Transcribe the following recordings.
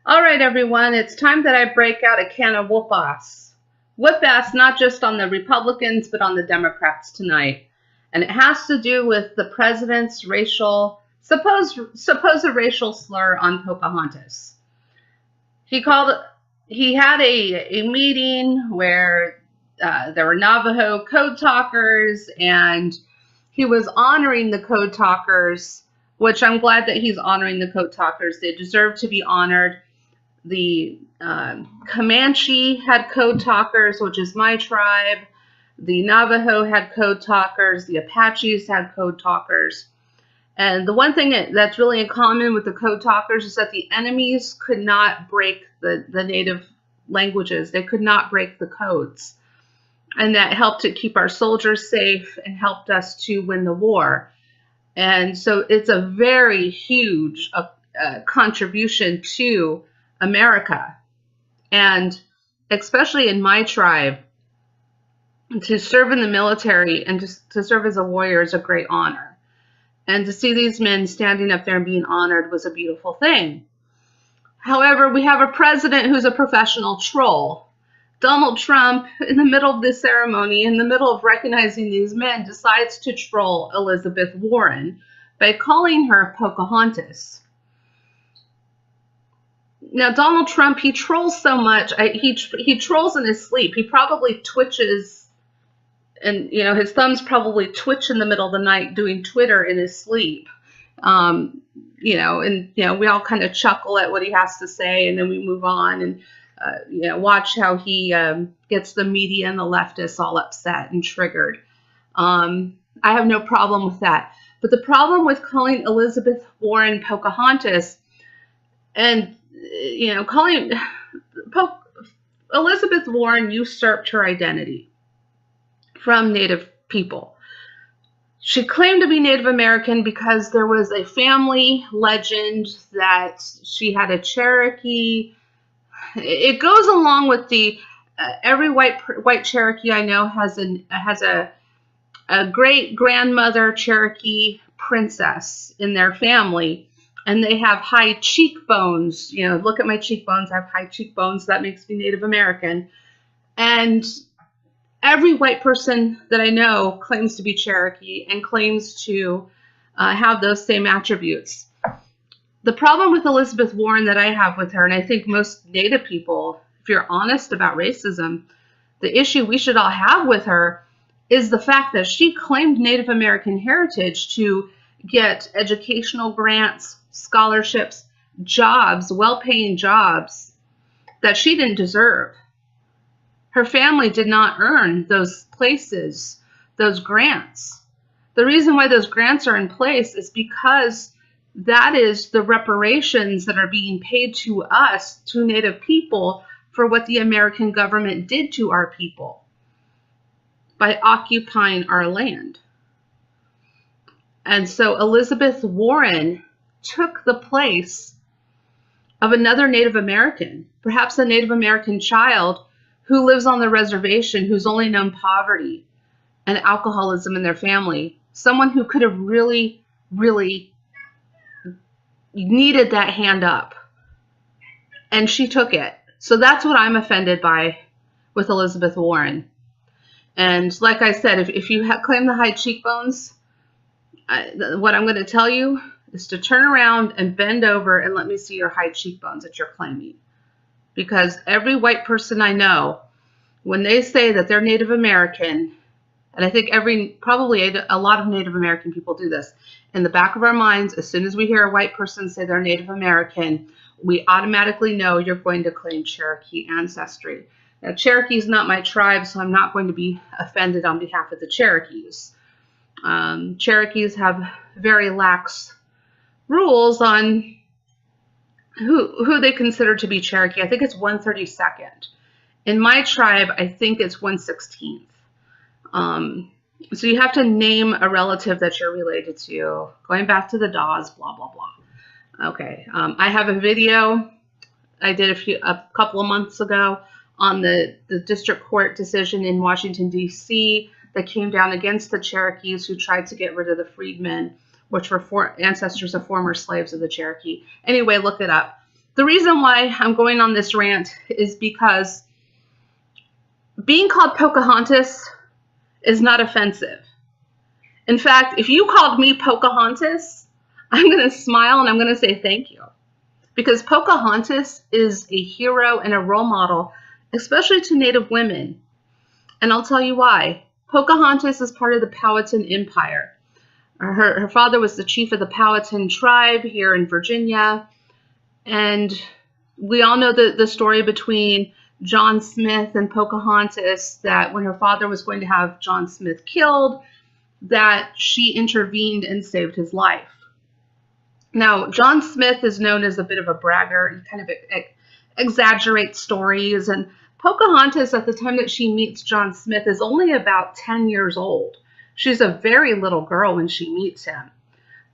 All right, everyone, it's time that I break out a can of whoop-ass. Whoop-ass not just on the Republicans, but on the Democrats tonight. And it has to do with the president's supposed racial slur on Pocahontas. He had a meeting where there were Navajo code talkers, and he was honoring the code talkers, which I'm glad that he's honoring the code talkers. They deserve to be honored. The Comanche had code talkers, which is my tribe. The Navajo had code talkers. The Apaches had code talkers. And the one thing that's really in common with the code talkers is that the enemies could not break the native languages. They could not break the codes. And that helped to keep our soldiers safe and helped us to win the war. And so it's a very huge contribution to America. And especially in my tribe, to serve in the military and to serve as a warrior is a great honor. And to see these men standing up there and being honored was a beautiful thing. However, we have a president who's a professional troll. Donald Trump, in the middle of this ceremony, in the middle of recognizing these men, decides to troll Elizabeth Warren by calling her Pocahontas. Now, Donald Trump, he trolls so much. He trolls in his sleep. He probably twitches, and his thumbs probably twitch in the middle of the night doing Twitter in his sleep. We all kind of chuckle at what he has to say, and then we move on and watch how he gets the media and the leftists all upset and triggered. I have no problem with that. But the problem with calling Elizabeth Warren Pocahontas and calling Elizabeth Warren usurped her identity from Native people. She claimed to be Native American because there was a family legend that she had a Cherokee. It goes along with the every white Cherokee I know has a great grandmother Cherokee princess in their family. And they have high cheekbones. Look at my cheekbones. I have high cheekbones. That makes me Native American. And every white person that I know claims to be Cherokee and claims to have those same attributes. The problem with Elizabeth Warren that I have with her, and I think most Native people, if you're honest about racism, the issue we should all have with her is the fact that she claimed Native American heritage to get educational grants, scholarships, jobs, well-paying jobs that she didn't deserve. Her family did not earn those places, those grants. The reason why those grants are in place is because that is the reparations that are being paid to us, to Native people, for what the American government did to our people by occupying our land. And so Elizabeth Warren took the place of another Native American, perhaps a Native American child who lives on the reservation, who's only known poverty and alcoholism in their family, someone who could have really, really needed that hand up. And she took it. So that's what I'm offended by with Elizabeth Warren. And like I said, if you claim the high cheekbones, what I'm going to tell you is to turn around and bend over and let me see your high cheekbones that you're claiming. Because every white person I know, when they say that they're Native American, and I think probably a lot of Native American people do this, in the back of our minds, as soon as we hear a white person say they're Native American, we automatically know you're going to claim Cherokee ancestry. Now, Cherokee is not my tribe, so I'm not going to be offended on behalf of the Cherokees. Cherokees have very lax rules on who they consider to be Cherokee. I think it's 132nd. In my tribe, I think it's 116th. So you have to name a relative that you're related to, going back to the Dawes, blah, blah, blah. Okay, I have a video I did a couple of months ago on the district court decision in Washington, D.C. that came down against the Cherokees who tried to get rid of the freedmen, which were ancestors of former slaves of the Cherokee. Anyway, look it up. The reason why I'm going on this rant is because being called Pocahontas is not offensive. In fact, if you called me Pocahontas, I'm going to smile and I'm going to say thank you. Because Pocahontas is a hero and a role model, especially to Native women. And I'll tell you why. Pocahontas is part of the Powhatan Empire. Her father was the chief of the Powhatan tribe here in Virginia. And we all know the story between John Smith and Pocahontas, that when her father was going to have John Smith killed, that she intervened and saved his life. Now, John Smith is known as a bit of a braggart. He kind of exaggerates stories. And Pocahontas, at the time that she meets John Smith, is only about 10 years old. She's a very little girl when she meets him.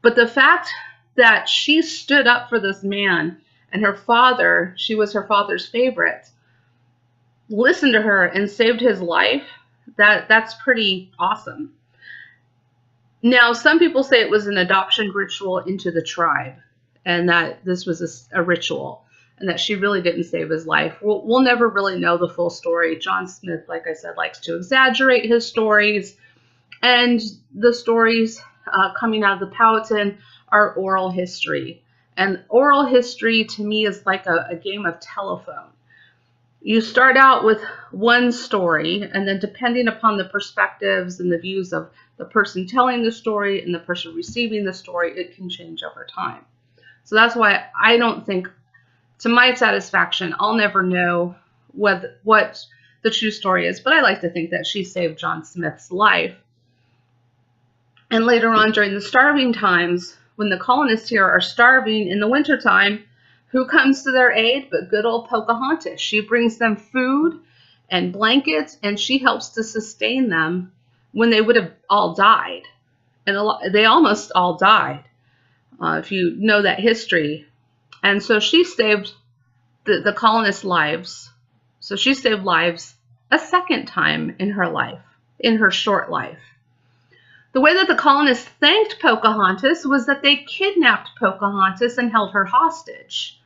But the fact that she stood up for this man, and her father, she was her father's favorite, listened to her and saved his life, that's pretty awesome. Now, some people say it was an adoption ritual into the tribe, and that this was a ritual, and that she really didn't save his life. We'll never really know the full story. John Smith, like I said, likes to exaggerate his stories, and the stories coming out of the Powhatan are oral history. And oral history, to me, is like a game of telephone. You start out with one story, and then depending upon the perspectives and the views of the person telling the story and the person receiving the story, it can change over time. So that's why I don't think, to my satisfaction, I'll never know what the true story is, but I like to think that she saved John Smith's life. And later on, during the starving times, when the colonists here are starving in the wintertime, who comes to their aid but good old Pocahontas? She brings them food and blankets, and she helps to sustain them when they would have all died. And they almost all died, if you know that history. And so she saved the colonists' lives. So she saved lives a second time in her life, in her short life. The way that the colonists thanked Pocahontas was that they kidnapped Pocahontas and held her hostage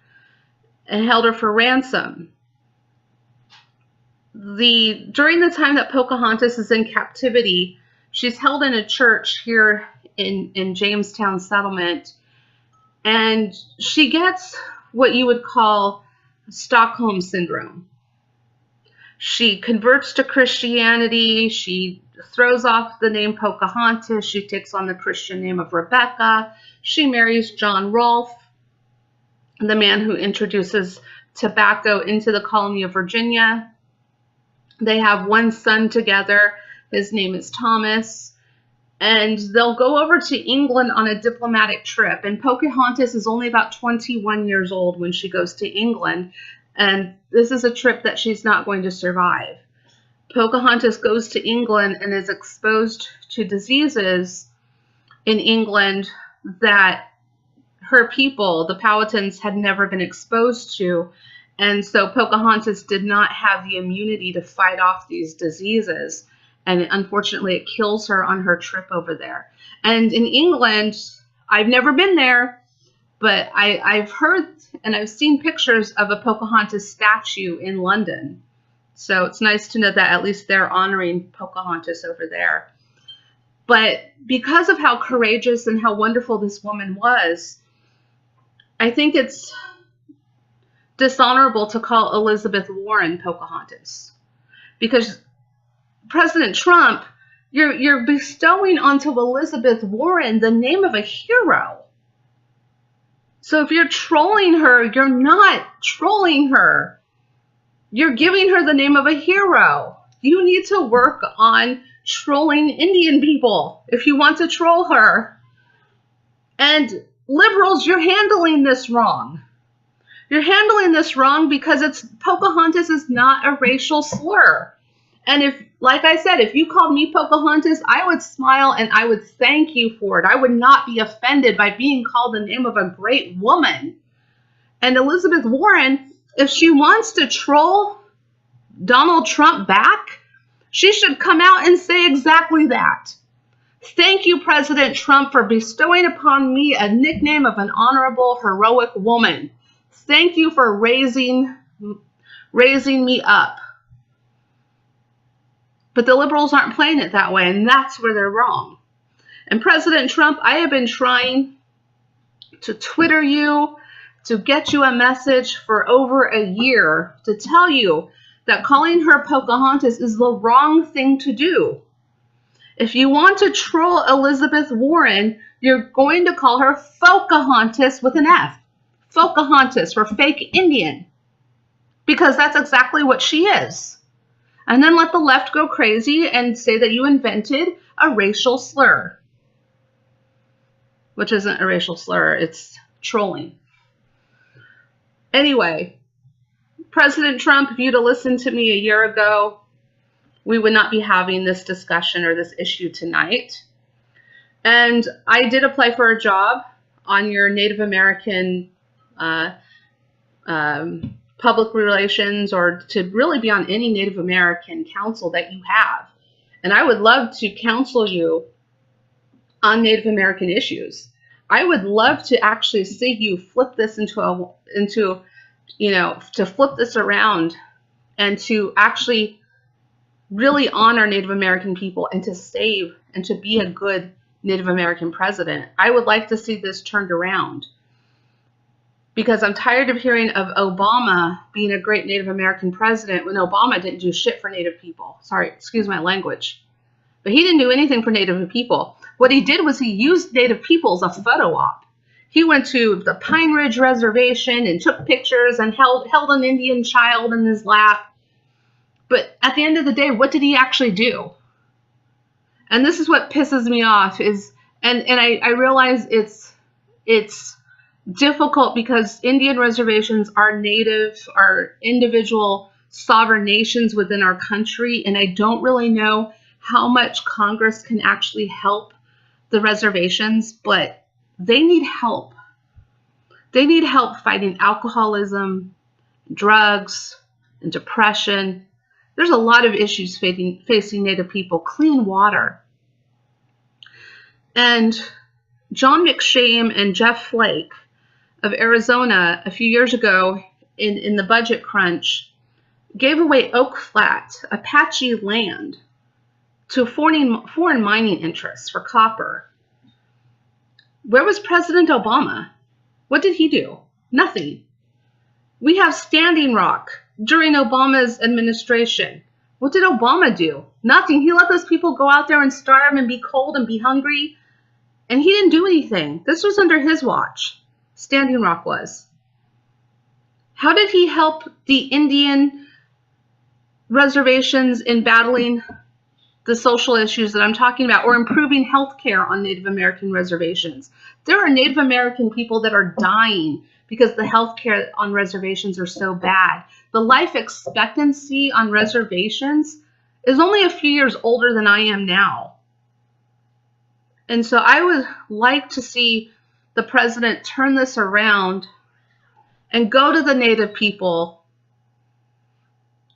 and held her for ransom. During the time that Pocahontas is in captivity, she's held in a church here in Jamestown settlement, and she gets what you would call Stockholm syndrome. She converts to Christianity. She throws off the name Pocahontas. She takes on the Christian name of Rebecca. She marries John Rolfe, the man who introduces tobacco into the colony of Virginia. They have one son together. His name is Thomas. And they'll go over to England on a diplomatic trip. And Pocahontas is only about 21 years old when she goes to England. And this is a trip that she's not going to survive. Pocahontas goes to England and is exposed to diseases in England that her people, the Powhatans, had never been exposed to. And so Pocahontas did not have the immunity to fight off these diseases. And unfortunately, it kills her on her trip over there. And in England, I've never been there, but I've heard and I've seen pictures of a Pocahontas statue in London. So it's nice to know that at least they're honoring Pocahontas over there. But because of how courageous and how wonderful this woman was, I think it's dishonorable to call Elizabeth Warren Pocahontas. Because President Trump, you're bestowing onto Elizabeth Warren the name of a hero. So if you're trolling her, you're not trolling her. You're giving her the name of a hero. You need to work on trolling Indian people if you want to troll her. And liberals, you're handling this wrong. You're handling this wrong because Pocahontas is not a racial slur. And if, like I said, if you called me Pocahontas, I would smile and I would thank you for it. I would not be offended by being called the name of a great woman. And Elizabeth Warren, if she wants to troll Donald Trump back, she should come out and say exactly that. Thank you, President Trump, for bestowing upon me a nickname of an honorable, heroic woman. Thank you for raising me up. But the liberals aren't playing it that way, and that's where they're wrong. And President Trump, I have been trying to Twitter you, to get you a message for over a year, to tell you that calling her Pocahontas is the wrong thing to do. If you want to troll Elizabeth Warren, you're going to call her Fauxohontas with an F. Focahontas for fake Indian. Because that's exactly what she is. And then let the left go crazy and say that you invented a racial slur. Which isn't a racial slur, it's trolling. Anyway, President Trump, if you'd have listened to me a year ago, we would not be having this discussion or this issue tonight. And I did apply for a job on your Native American public relations, or to really be on any Native American council that you have. And I would love to counsel you on Native American issues. I would love to actually see you flip this to flip this around and to actually really honor Native American people and to save and to be a good Native American president. I would like to see this turned around, because I'm tired of hearing of Obama being a great Native American president when Obama didn't do shit for Native people. Sorry, excuse my language. But he didn't do anything for Native people. What he did was he used Native people as a photo op. He went to the Pine Ridge Reservation and took pictures and held an Indian child in his lap. But at the end of the day, what did he actually do? And this is what pisses me off is, and I realize it's difficult because Indian reservations are individual sovereign nations within our country, and I don't really know how much Congress can actually help the reservations, but they need help. They need help fighting alcoholism, drugs, and depression. There's a lot of issues facing Native people. Clean water. And John McShane and Jeff Flake of Arizona a few years ago in the budget crunch gave away Oak Flat, Apache land, to foreign mining interests for copper. Where was President Obama? What did he do? Nothing. We have Standing Rock during Obama's administration. What did Obama do? Nothing. He let those people go out there and starve and be cold and be hungry. And he didn't do anything. This was under his watch. Standing Rock was. How did he help the Indian reservations in battling the social issues that I'm talking about, or improving health care on Native American reservations? There are Native American people that are dying because the health care on reservations are so bad. The life expectancy on reservations is only a few years older than I am now. And so I would like to see the president turn this around and go to the Native people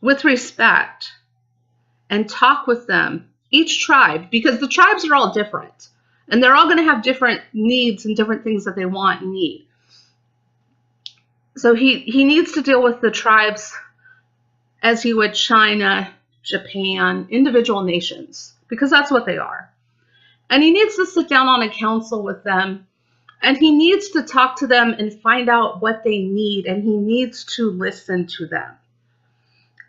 with respect and talk with them, each tribe, because the tribes are all different. And they're all going to have different needs and different things that they want and need. So he needs to deal with the tribes as he would China, Japan, individual nations, because that's what they are. And he needs to sit down on a council with them, and he needs to talk to them and find out what they need, and he needs to listen to them.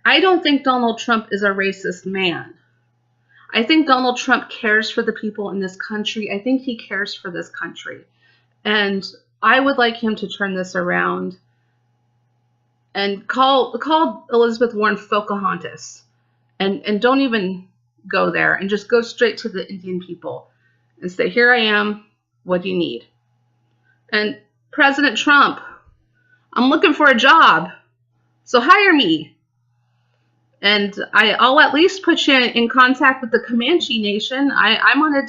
I don't think Donald Trump is a racist man. I think Donald Trump cares for the people in this country. I think he cares for this country. And I would like him to turn this around and call Elizabeth Warren Pocahontas. And don't even go there, and just go straight to the Indian people and say, here I am, what do you need? And President Trump, I'm looking for a job, so hire me. And I'll at least put you in contact with the Comanche Nation. I'm on a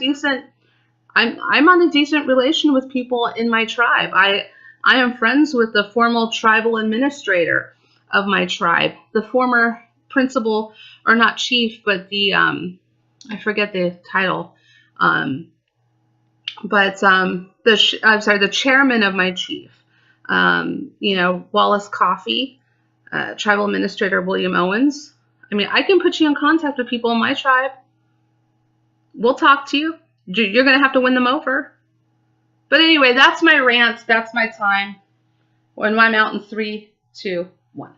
decent relation with people in my tribe. I am friends with the former tribal administrator of my tribe, the former principal, or not chief, but the I forget the title, the chairman of my chief. You know, Wallace Coffey, tribal administrator William Owens. I mean, I can put you in contact with people in my tribe. We'll talk to you. You're going to have to win them over. But anyway, that's my rant. That's my time. When I'm out in 3, 2, 1.